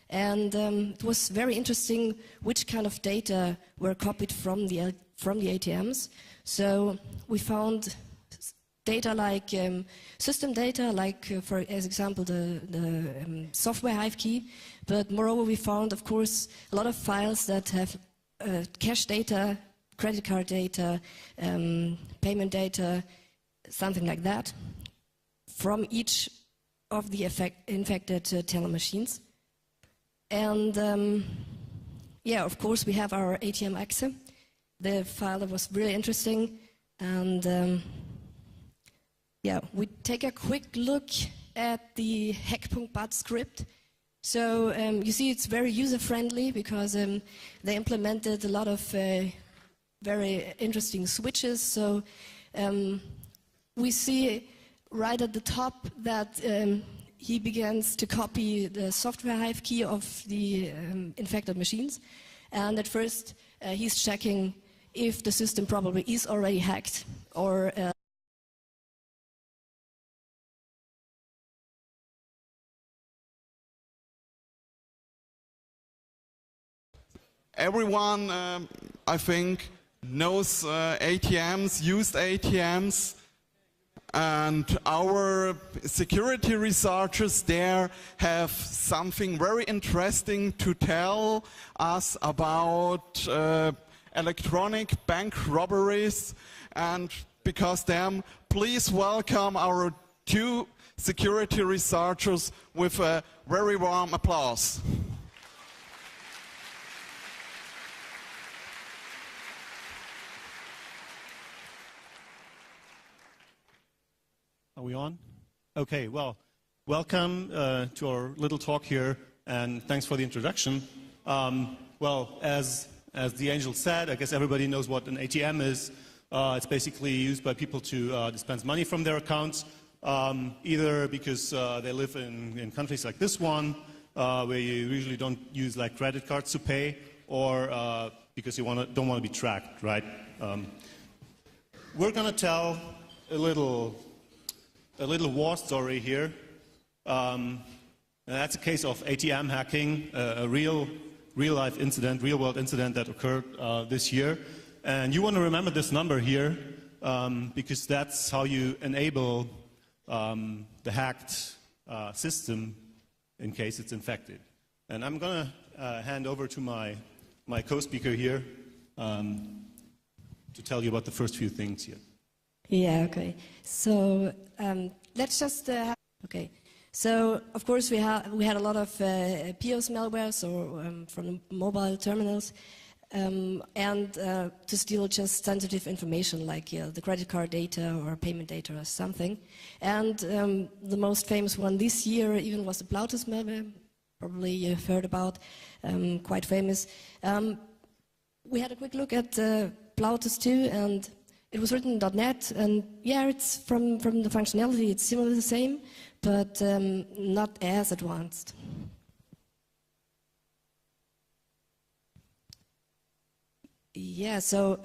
And it was very interesting which kind of data were copied from the ATMs. So we found data like system data, like for example the software hive key. But moreover, we found, of course, a lot of files that have cash data, credit card data, payment data, something like that, from each of the infected teller machines. And of course, we have our ATM exe. The file that was really interesting. And we take a quick look at the hack.bat script. So you see it's very user-friendly because they implemented a lot of very interesting switches. So we see right at the top that he begins to copy the software hive key of the infected machines. And at first he's checking if the system probably is already hacked or everyone, I think, knows ATMs, used ATMs, and our security researchers there have something very interesting to tell us about electronic bank robberies. And because them, please welcome our two security researchers with a very warm applause. Are we on? Okay, well, welcome to our little talk here, and thanks for the introduction. Well, as the angel said, I guess everybody knows what an ATM is. It's basically used by people to dispense money from their accounts, either because they live in countries like this one, where you usually don't use like credit cards to pay, or because you don't want to be tracked, right? We're going to tell a little war story here. And that's a case of ATM hacking, a real-life incident, real-world incident that occurred this year. And you want to remember this number here, because that's how you enable the hacked system in case it's infected. And I'm going to hand over to my co-speaker here to tell you about the first few things here. Yeah, okay. So let's just okay. So of course we had a lot of POS malwares or from the mobile terminals, and to steal just sensitive information like the credit card data or payment data or something. And the most famous one this year even was the Plautus malware. Probably you've heard about, quite famous. We had a quick look at Plautus too, and it was written in .NET, and yeah, it's from the functionality, it's similarly the same, but not as advanced. Yeah, so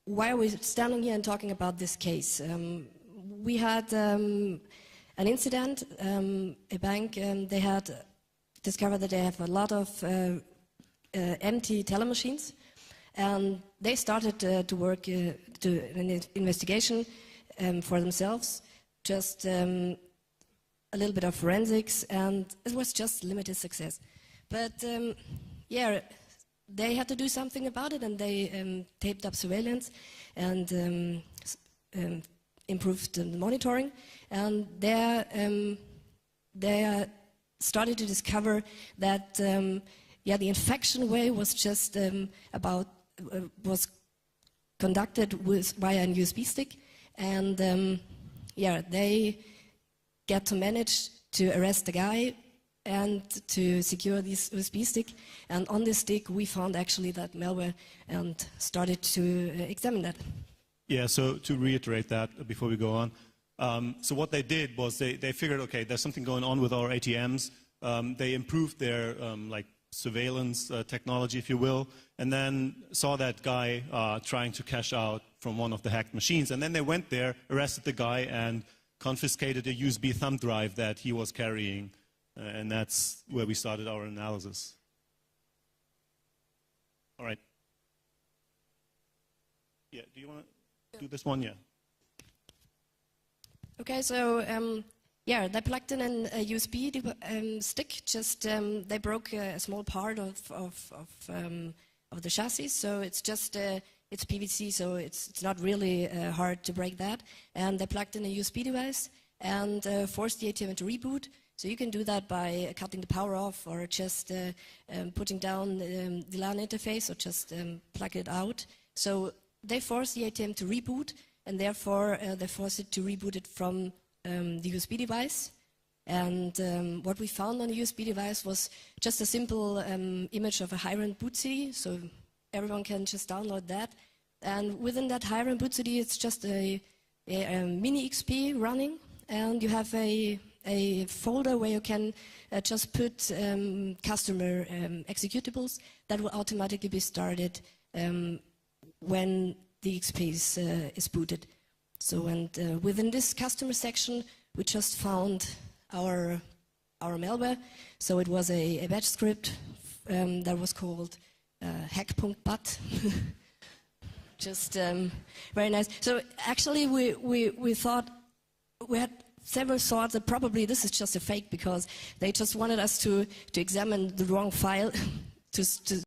why are we standing here and talking about this case? We had an incident, a bank, they had discovered that they have a lot of empty teller machines. And they started to work to an investigation for themselves, just a little bit of forensics, and it was just limited success. But yeah, they had to do something about it, and they taped up surveillance and improved the monitoring. And they started to discover that yeah, the infection way was just was conducted via a USB stick, and yeah, they get to manage to arrest the guy and to secure this USB stick. And on this stick, we found actually that malware and started to examine that. Yeah, so to reiterate that before we go on, so what they did was they figured, okay, there's something going on with our ATMs. They improved their like surveillance technology, if you will, and then saw that guy trying to cash out from one of the hacked machines. And then they went there, arrested the guy, and confiscated a USB thumb drive that he was carrying. And that's where we started our analysis. All right. Yeah, do you want to do this one? Yeah. Okay, so yeah, they plugged in a USB stick. Just they broke a small part of the chassis, so it's just it's PVC, so it's not really hard to break that. And they plugged in a USB device and forced the ATM to reboot. So you can do that by cutting the power off, or just putting down the LAN interface, or just plug it out. So they forced the ATM to reboot, and therefore they forced it to reboot it from the USB device. And what we found on the USB device was just a simple image of a high-rent boot CD, so everyone can just download that. And within that high-rent boot CD, it's just a mini XP running, and you have a folder where you can just put customer executables that will automatically be started when the XP is booted. So, and within this customer section, we just found our malware. So it was a batch script that was called hack.bat. Just very nice. So actually we thought, we had several thoughts that probably this is just a fake because they just wanted us to examine the wrong file to